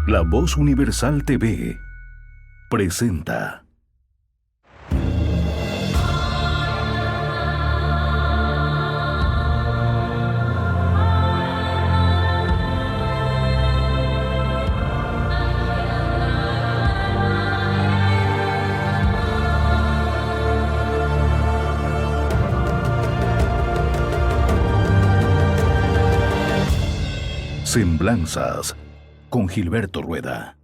La Voz Universal TV presenta Semblanzas con Gilberto Rueda.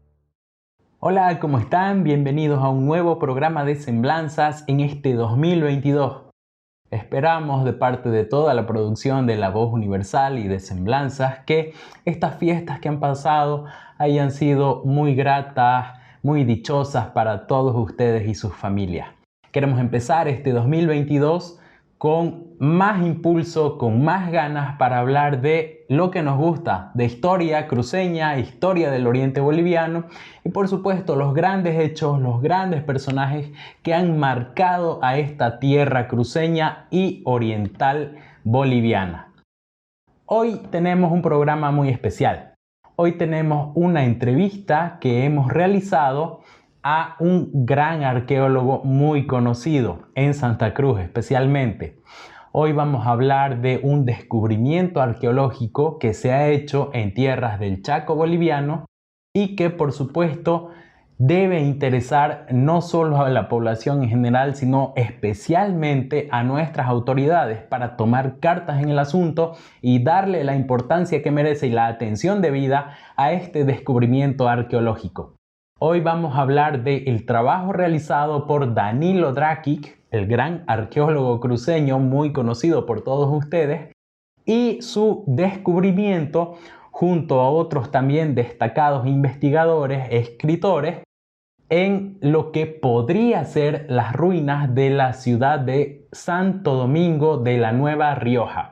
Hola, ¿cómo están? Bienvenidos a un nuevo programa de Semblanzas en este 2022. Esperamos de parte de toda la producción de La Voz Universal y de Semblanzas que estas fiestas que han pasado hayan sido muy gratas, muy dichosas para todos ustedes y sus familias. Queremos empezar este 2022 con más impulso, con más ganas para hablar de lo que nos gusta, de historia cruceña, historia del oriente boliviano y por supuesto los grandes hechos, los grandes personajes que han marcado a esta tierra cruceña y oriental boliviana. Hoy tenemos un programa muy especial. Hoy tenemos una entrevista que hemos realizado a un gran arqueólogo muy conocido en Santa Cruz especialmente. Hoy vamos a hablar de un descubrimiento arqueológico que se ha hecho en tierras del Chaco boliviano y que por supuesto debe interesar no solo a la población en general, sino especialmente a nuestras autoridades para tomar cartas en el asunto y darle la importancia que merece y la atención debida a este descubrimiento arqueológico. Hoy vamos a hablar del trabajo realizado por Danilo Drakic, el gran arqueólogo cruceño muy conocido por todos ustedes, y su descubrimiento junto a otros también destacados investigadores, escritores, en lo que podría ser las ruinas de la ciudad de Santo Domingo de la Nueva Rioja,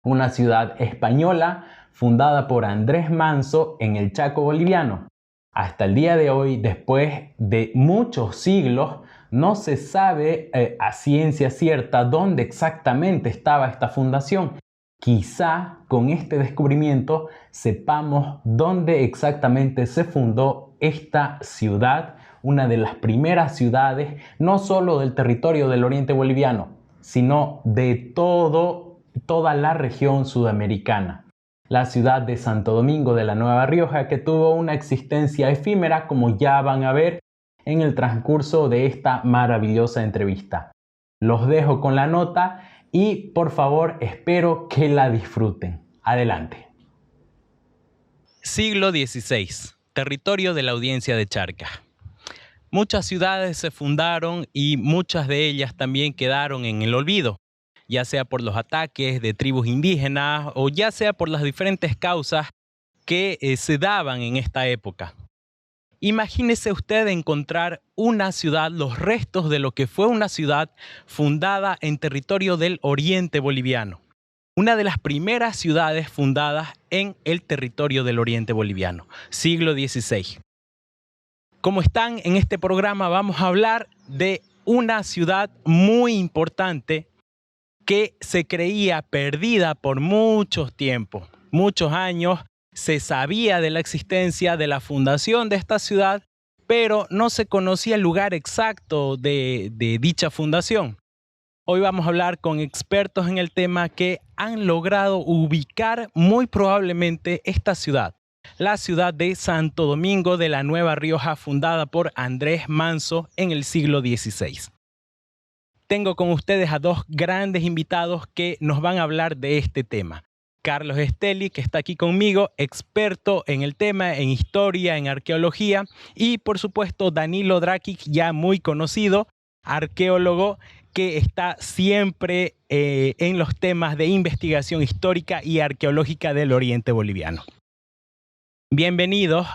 una ciudad española fundada por Andrés Manso en el Chaco boliviano. Hasta el día de hoy, después de muchos siglos, no se sabe a ciencia cierta dónde exactamente estaba esta fundación. Quizá con este descubrimiento sepamos dónde exactamente se fundó esta ciudad, una de las primeras ciudades, no solo del territorio del oriente boliviano, sino de toda la región sudamericana. La ciudad de Santo Domingo de la Nueva Rioja, que tuvo una existencia efímera, como ya van a ver en el transcurso de esta maravillosa entrevista. Los dejo con la nota y por favor espero que la disfruten. Adelante. Siglo XVI. Territorio de la Audiencia de Charcas. Muchas ciudades se fundaron y muchas de ellas también quedaron en el olvido, ya sea por los ataques de tribus indígenas o ya sea por las diferentes causas que se daban en esta época. Imagínese usted encontrar una ciudad, los restos de lo que fue una ciudad fundada en territorio del oriente boliviano. Una de las primeras ciudades fundadas en el territorio del oriente boliviano, siglo XVI. Como están en este programa, vamos a hablar de una ciudad muy importante que se creía perdida por muchos tiempos, muchos años. Se sabía de la existencia de la fundación de esta ciudad, pero no se conocía el lugar exacto de dicha fundación. Hoy vamos a hablar con expertos en el tema que han logrado ubicar muy probablemente esta ciudad, la ciudad de Santo Domingo de la Nueva Rioja, fundada por Andrés Manso en el siglo XVI. Tengo con ustedes a dos grandes invitados que nos van a hablar de este tema. Carlos Esteli, que está aquí conmigo, experto en el tema, en historia, en arqueología, y por supuesto Danilo Drakic, ya muy conocido, arqueólogo que está siempre en los temas de investigación histórica y arqueológica del oriente boliviano. Bienvenidos,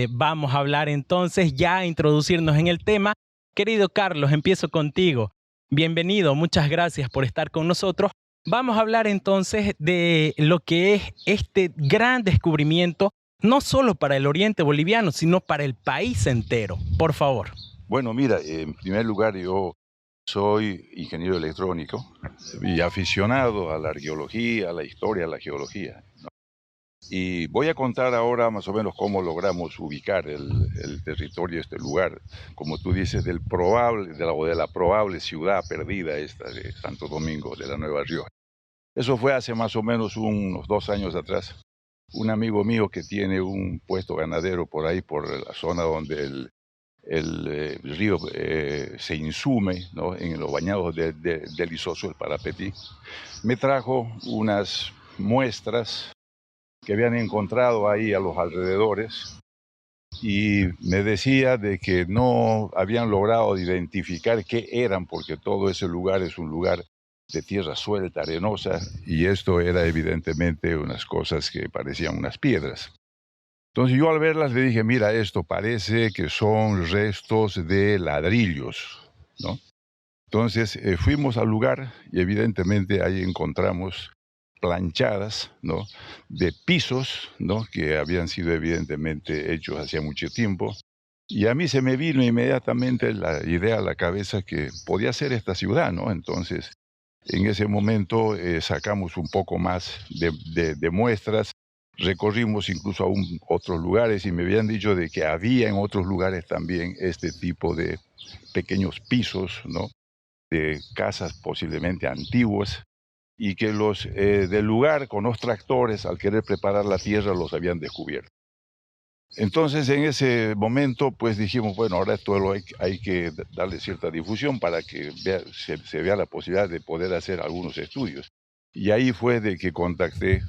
vamos a hablar entonces, ya a introducirnos en el tema. Querido Carlos, empiezo contigo. Bienvenido, muchas gracias por estar con nosotros. Vamos a hablar entonces de lo que es este gran descubrimiento, no solo para el oriente boliviano, sino para el país entero. Por favor. Bueno, mira, en primer lugar yo soy ingeniero electrónico y aficionado a la arqueología, a la historia, a la geología, ¿no? Y voy a contar ahora más o menos cómo logramos ubicar el territorio, este lugar, como tú dices, de la probable ciudad perdida esta de Santo Domingo, de la Nueva Rioja. Eso fue hace más o menos unos 2 años atrás. Un amigo mío que tiene un puesto ganadero por ahí, por la zona donde el río se insume, ¿no?, en los bañados del Isoso, el Parapetí, me trajo unas muestras que habían encontrado ahí a los alrededores y me decía de que no habían logrado identificar qué eran, porque todo ese lugar es un lugar de tierra suelta, arenosa, y esto era evidentemente unas cosas que parecían unas piedras. Entonces yo al verlas le dije, mira, esto parece que son restos de ladrillos, ¿no? Entonces fuimos al lugar y evidentemente ahí encontramos planchadas, ¿no?, de pisos, ¿no?, que habían sido evidentemente hechos hacía mucho tiempo. Y a mí se me vino inmediatamente la idea a la cabeza que podía ser esta ciudad, ¿no? Entonces, en ese momento sacamos un poco más de muestras, recorrimos incluso otros lugares y me habían dicho de que había en otros lugares también este tipo de pequeños pisos, ¿no?, de casas posiblemente antiguas, y que los del lugar con los tractores, al querer preparar la tierra, los habían descubierto. Entonces, en ese momento, pues dijimos, bueno, ahora esto hay que darle cierta difusión para que se vea la posibilidad de poder hacer algunos estudios. Y ahí fue de que contacté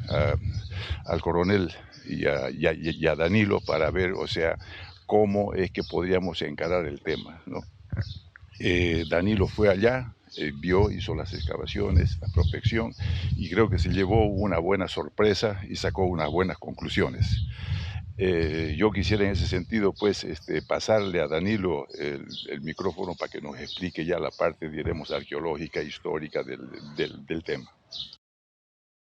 al coronel y a Danilo para ver, o sea, cómo es que podríamos encarar el tema, ¿no? Danilo fue allá, vio, hizo las excavaciones, la prospección, y creo que se llevó una buena sorpresa y sacó unas buenas conclusiones. Yo quisiera en ese sentido, pues, pasarle a Danilo el micrófono para que nos explique ya la parte, diremos, arqueológica, histórica del tema.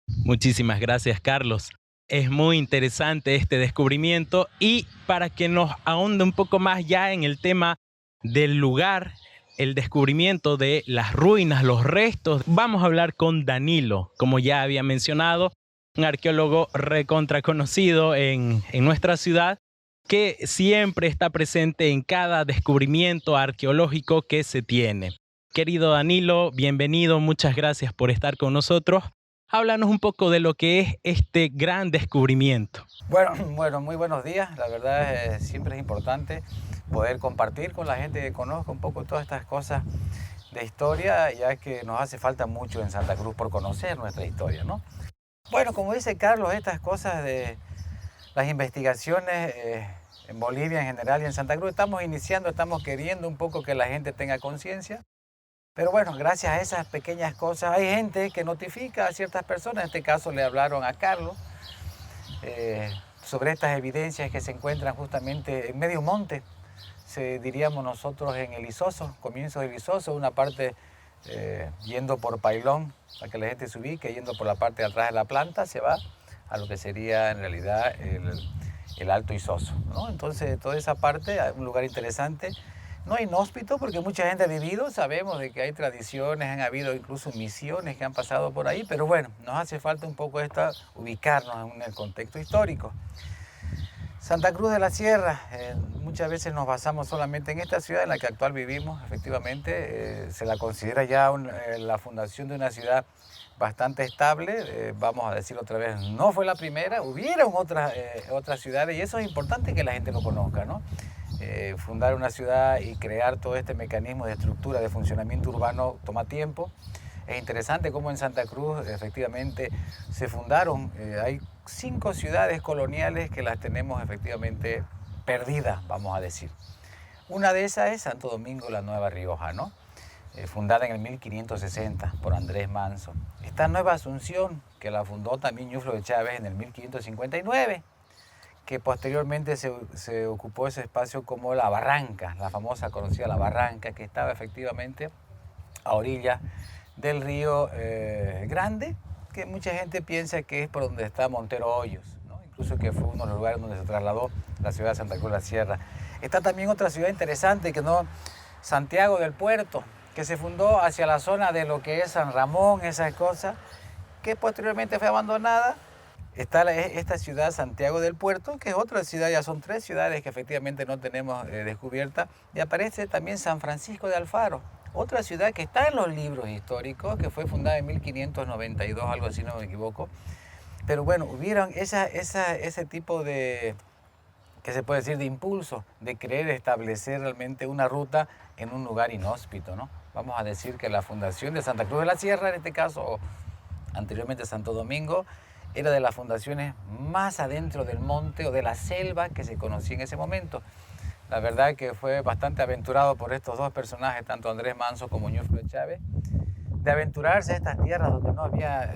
Muchísimas gracias, Carlos. Es muy interesante este descubrimiento y para que nos ahonde un poco más ya en el tema del lugar, el descubrimiento de las ruinas, los restos, vamos a hablar con Danilo, como ya había mencionado, un arqueólogo recontra conocido en nuestra ciudad, que siempre está presente en cada descubrimiento arqueológico que se tiene. Querido Danilo, bienvenido, muchas gracias por estar con nosotros. Háblanos un poco de lo que es este gran descubrimiento. Bueno, muy buenos días. La verdad siempre es importante poder compartir con la gente que conozca un poco todas estas cosas de historia, ya que nos hace falta mucho en Santa Cruz por conocer nuestra historia, ¿no? Bueno, como dice Carlos, estas cosas de las investigaciones en Bolivia en general y en Santa Cruz estamos iniciando, estamos queriendo un poco que la gente tenga conciencia. Pero bueno, gracias a esas pequeñas cosas hay gente que notifica a ciertas personas. En este caso le hablaron a Carlos sobre estas evidencias que se encuentran justamente en medio monte, diríamos nosotros en el Isoso, comienzos del Isoso, una parte yendo por Pailón, para que la gente se ubique, yendo por la parte de atrás de la planta, se va a lo que sería en realidad el Alto Isoso, ¿no? Entonces toda esa parte, un lugar interesante, no inhóspito porque mucha gente ha vivido, sabemos de que hay tradiciones, han habido incluso misiones que han pasado por ahí, pero bueno, nos hace falta un poco ubicarnos en el contexto histórico. Santa Cruz de la Sierra, muchas veces nos basamos solamente en esta ciudad en la que actual vivimos, efectivamente, se la considera ya la fundación de una ciudad bastante estable, vamos a decirlo otra vez, no fue la primera, hubieron otras ciudades y eso es importante que la gente lo conozca, ¿no? Fundar una ciudad y crear todo este mecanismo de estructura, de funcionamiento urbano toma tiempo. Es interesante cómo en Santa Cruz efectivamente se fundaron, hay 5 ciudades coloniales que las tenemos efectivamente perdidas, vamos a decir. Una de esas es Santo Domingo, la Nueva Rioja, ¿no? Fundada en el 1560 por Andrés Manso. Esta Nueva Asunción, que la fundó también Ñuflo de Chávez en el 1559, que posteriormente se ocupó ese espacio como la Barranca, la famosa conocida La Barranca, que estaba efectivamente a orillas del río Grande, que mucha gente piensa que es por donde está Montero Hoyos, ¿no? Incluso que fue uno de los lugares donde se trasladó la ciudad de Santa Cruz de la Sierra. Está también otra ciudad interesante, Santiago del Puerto, que se fundó hacia la zona de lo que es San Ramón, esas cosas, que posteriormente fue abandonada está esta ciudad Santiago del Puerto, que es otra ciudad, ya son 3 ciudades que efectivamente no tenemos descubiertas, y aparece también San Francisco de Alfaro, otra ciudad que está en los libros históricos, que fue fundada en 1592, algo así, no me equivoco. Pero bueno, hubieron ese tipo de, que se puede decir, de impulso, de querer establecer realmente una ruta en un lugar inhóspito, ¿no? Vamos a decir que la fundación de Santa Cruz de la Sierra, en este caso, o anteriormente Santo Domingo, era de las fundaciones más adentro del monte o de la selva que se conocía en ese momento. La verdad que fue bastante aventurado por estos 2 personajes, tanto Andrés Manso como Ñuflo Chávez, de aventurarse a estas tierras donde no había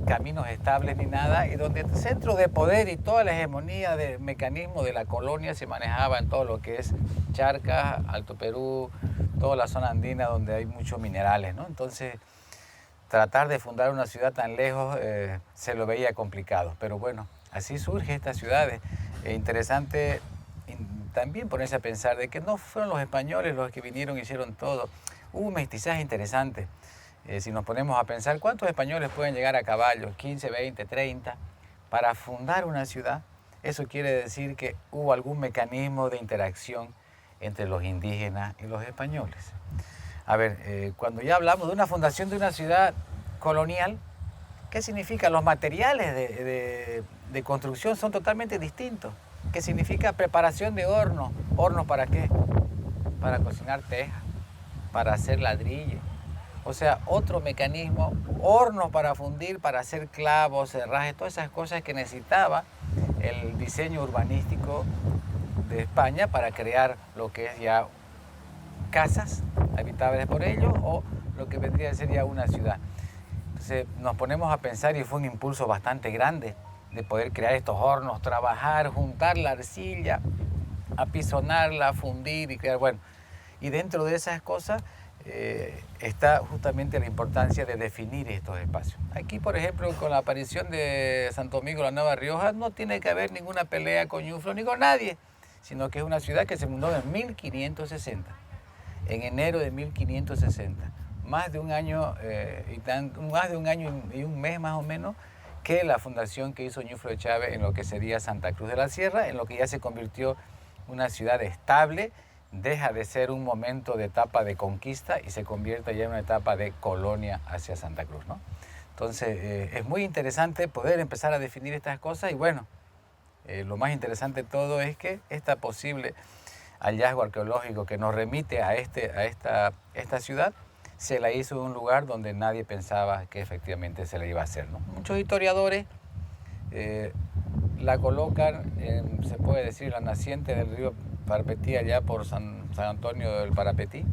caminos estables ni nada, y donde el centro de poder y toda la hegemonía del mecanismo de la colonia se manejaba en todo lo que es Charcas, Alto Perú, toda la zona andina donde hay muchos minerales, ¿no? Entonces, tratar de fundar una ciudad tan lejos se lo veía complicado, pero bueno, así surgen estas ciudades. Interesante también ponerse a pensar de que no fueron los españoles los que vinieron y hicieron todo. Hubo un mestizaje interesante. Si nos ponemos a pensar, ¿cuántos españoles pueden llegar a caballo? 15, 20, 30, para fundar una ciudad. Eso quiere decir que hubo algún mecanismo de interacción entre los indígenas y los españoles. A ver, cuando ya hablamos de una fundación de una ciudad colonial, ¿qué significa? Los materiales de construcción son totalmente distintos. ¿Qué significa? Preparación de hornos. ¿Hornos para qué? Para cocinar tejas, para hacer ladrillos. O sea, otro mecanismo, hornos para fundir, para hacer clavos, herrajes, todas esas cosas que necesitaba el diseño urbanístico de España para crear lo que es ya casas habitables por ellos o lo que vendría a ser ya una ciudad. Entonces nos ponemos a pensar y fue un impulso bastante grande de poder crear estos hornos, trabajar, juntar la arcilla, apisonarla, fundir y crear, bueno. Y dentro de esas cosas está justamente la importancia de definir estos espacios. Aquí, por ejemplo, con la aparición de Santo Domingo, la Nueva Rioja, no tiene que haber ninguna pelea con Ñuflo ni con nadie, sino que es una ciudad que se fundó en 1560, en enero de 1560. Más de un año y un mes más o menos que la fundación que hizo Ñuflo Chávez en lo que sería Santa Cruz de la Sierra, en lo que ya se convirtió en una ciudad estable, deja de ser un momento de etapa de conquista y se convierte ya en una etapa de colonia hacia Santa Cruz, ¿no? Entonces, es muy interesante poder empezar a definir estas cosas y bueno, lo más interesante de todo es que este posible hallazgo arqueológico que nos remite a esta ciudad se la hizo en un lugar donde nadie pensaba que efectivamente se le iba a hacer, ¿no? Muchos historiadores la colocan, se puede decir, la naciente del río Parapetí, allá por San Antonio del Parapetí,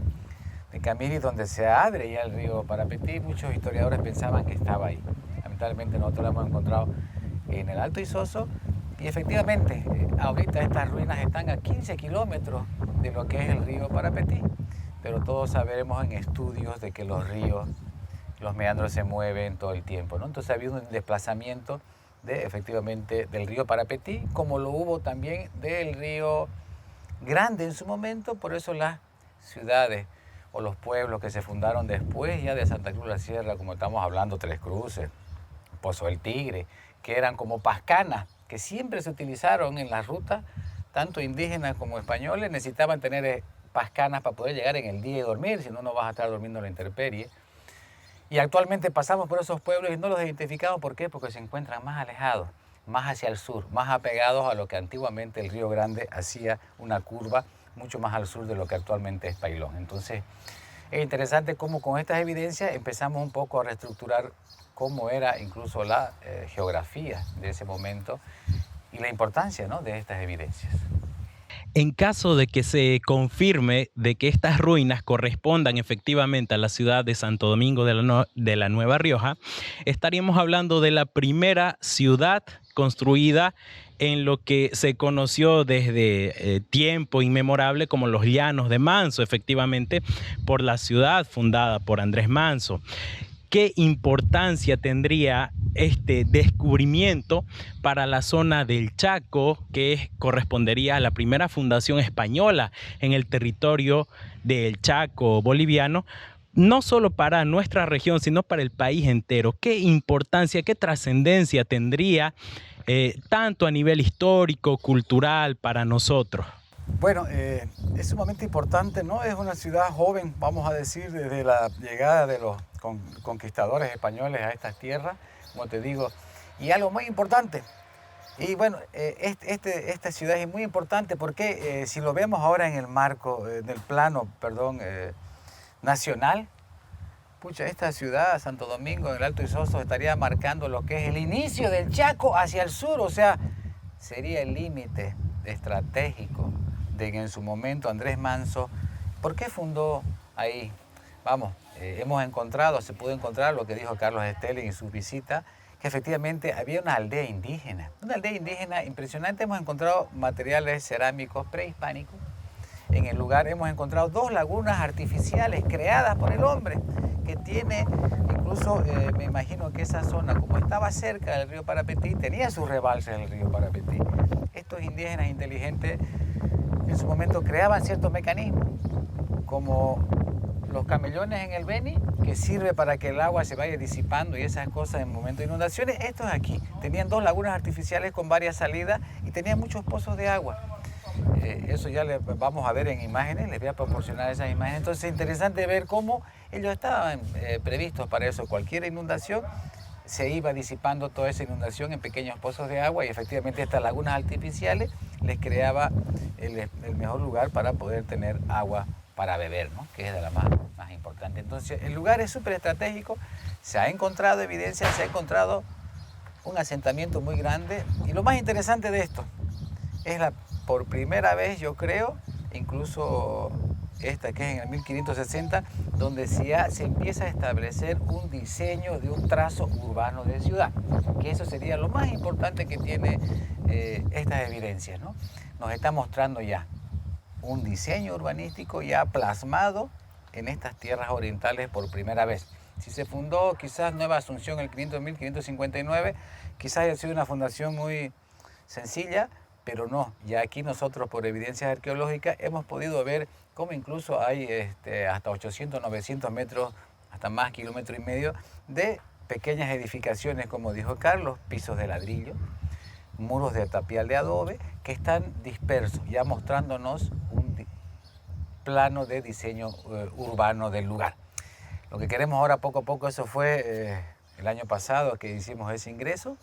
de Camiri, donde se abre ya el río Parapetí. Muchos historiadores pensaban que estaba ahí. Lamentablemente nosotros lo hemos encontrado en el Alto Isoso y efectivamente ahorita estas ruinas están a 15 kilómetros de lo que es el río Parapetí, pero todos sabemos en estudios de que los ríos, los meandros se mueven todo el tiempo, ¿no? Entonces había un desplazamiento efectivamente del río Parapetí, como lo hubo también del río Grande en su momento. Por eso las ciudades o los pueblos que se fundaron después ya de Santa Cruz de la Sierra, como estamos hablando, Tres Cruces, Pozo del Tigre, que eran como pascanas, que siempre se utilizaron en las rutas, tanto indígenas como españoles, necesitaban tener pascanas para poder llegar en el día y dormir, si no, no vas a estar durmiendo en la intemperie. Y actualmente pasamos por esos pueblos y no los identificamos. ¿Por qué? Porque se encuentran más alejados, más hacia el sur, más apegados a lo que antiguamente el Río Grande hacía una curva mucho más al sur de lo que actualmente es Pailón. Entonces, es interesante cómo con estas evidencias empezamos un poco a reestructurar cómo era incluso la geografía de ese momento y la importancia, ¿no?, de estas evidencias. En caso de que se confirme de que estas ruinas correspondan efectivamente a la ciudad de Santo Domingo de la Nueva Rioja, estaríamos hablando de la primera ciudad construida en lo que se conoció desde tiempo inmemorable como los Llanos de Manso, efectivamente por la ciudad fundada por Andrés Manso. ¿Qué importancia tendría este descubrimiento para la zona del Chaco, que correspondería a la primera fundación española en el territorio del Chaco boliviano, no solo para nuestra región, sino para el país entero? ¿Qué importancia, qué trascendencia tendría tanto a nivel histórico, cultural, para nosotros? Bueno, es sumamente importante, ¿no? Es una ciudad joven, vamos a decir, desde la llegada de los conquistadores españoles a estas tierras, como te digo, y algo muy importante. Y bueno, esta ciudad es muy importante porque si lo vemos ahora en el marco, del plano, nacional, pucha, esta ciudad, Santo Domingo, en el Alto Isoso, estaría marcando lo que es el inicio del Chaco hacia el sur, o sea, sería el límite estratégico de que en su momento Andrés Manso, ¿por qué fundó ahí? Vamos, se pudo encontrar lo que dijo Carlos Esteli en su visita, que efectivamente había una aldea indígena impresionante. Hemos encontrado materiales cerámicos prehispánicos. En el lugar hemos encontrado 2 lagunas artificiales creadas por el hombre, que tiene, incluso me imagino que esa zona, como estaba cerca del río Parapetí, tenía sus rebalses en el río Parapetí. Estos indígenas inteligentes en su momento creaban ciertos mecanismos, como los camellones en el Beni, que sirve para que el agua se vaya disipando y esas cosas en momentos de inundaciones. Estos aquí tenían 2 lagunas artificiales con varias salidas y tenían muchos pozos de agua. Eso ya vamos a ver en imágenes, les voy a proporcionar esas imágenes. Entonces es interesante ver cómo ellos estaban previstos para eso. Cualquier inundación se iba disipando toda esa inundación en pequeños pozos de agua y efectivamente estas lagunas artificiales les creaba el mejor lugar para poder tener agua para beber, ¿no? Que es de la más importante. Entonces el lugar es súper estratégico, se ha encontrado evidencia, se ha encontrado un asentamiento muy grande y lo más interesante de esto es por primera vez, yo creo, incluso esta que es en el 1560, donde se empieza a establecer un diseño de un trazo urbano de ciudad, que eso sería lo más importante que tiene estas evidencias, ¿no? Nos está mostrando ya un diseño urbanístico ya plasmado en estas tierras orientales por primera vez. Si se fundó quizás Nueva Asunción en el 1559, quizás haya sido una fundación muy sencilla, pero no, ya aquí nosotros por evidencias arqueológicas hemos podido ver cómo incluso hay hasta 800, 900 metros, hasta más, 1,5 kilómetros de pequeñas edificaciones, como dijo Carlos, pisos de ladrillo, muros de tapial de adobe, que están dispersos, ya mostrándonos un plano de diseño urbano del lugar. Lo que queremos ahora poco a poco, eso fue el año pasado que hicimos ese ingreso.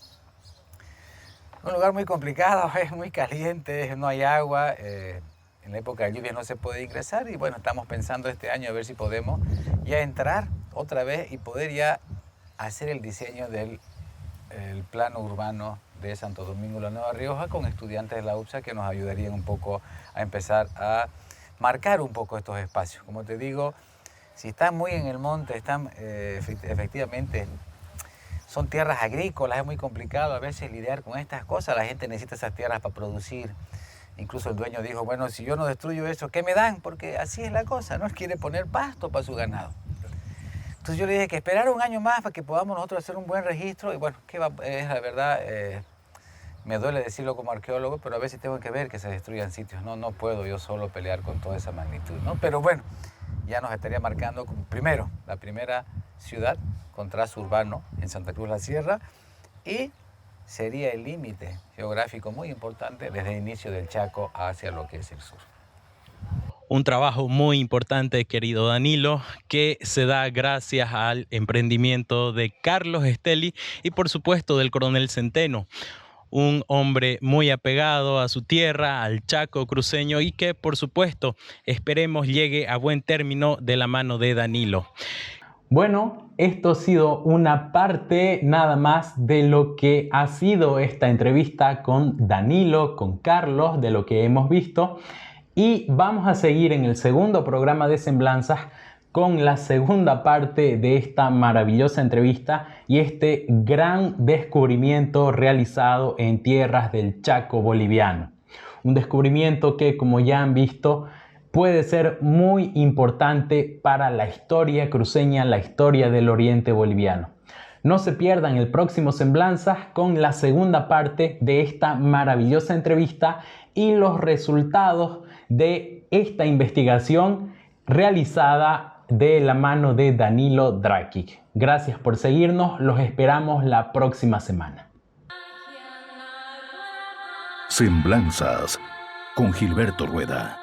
Un lugar muy complicado, es muy caliente, no hay agua, en la época de lluvia no se puede ingresar y bueno, estamos pensando este año a ver si podemos ya entrar otra vez y poder ya hacer el diseño del plano urbano de Santo Domingo la Nueva Rioja con estudiantes de la UPSA que nos ayudarían un poco a empezar a marcar un poco estos espacios. Como te digo, si están muy en el monte, efectivamente, son tierras agrícolas, es muy complicado a veces lidiar con estas cosas, la gente necesita esas tierras para producir. Incluso el dueño dijo, bueno, si yo no destruyo eso, ¿qué me dan? Porque así es la cosa, ¿no? Quiere poner pasto para su ganado. Entonces yo le dije que esperara un año más para que podamos nosotros hacer un buen registro y bueno, es la verdad, me duele decirlo como arqueólogo, pero a veces tengo que ver que se destruyan sitios, no puedo yo solo pelear con toda esa magnitud, ¿no? Pero bueno, ya nos estaría marcando como la primera ciudad con trazo urbano en Santa Cruz la Sierra y sería el límite geográfico muy importante desde el inicio del Chaco hacia lo que es el sur. Un trabajo muy importante, querido Danilo, que se da gracias al emprendimiento de Carlos Esteli y por supuesto del coronel Centeno. Un hombre muy apegado a su tierra, al Chaco cruceño y que por supuesto esperemos llegue a buen término de la mano de Danilo. Bueno, esto ha sido una parte nada más de lo que ha sido esta entrevista con Danilo, con Carlos, de lo que hemos visto. Y vamos a seguir en el segundo programa de Semblanzas con la segunda parte de esta maravillosa entrevista y este gran descubrimiento realizado en tierras del Chaco boliviano. Un descubrimiento que, como ya han visto, puede ser muy importante para la historia cruceña, la historia del oriente boliviano. No se pierdan el próximo Semblanzas con la segunda parte de esta maravillosa entrevista y los resultados de esta investigación realizada de la mano de Danilo Drakic. Gracias por seguirnos, los esperamos la próxima semana. Semblanzas con Gilberto Rueda.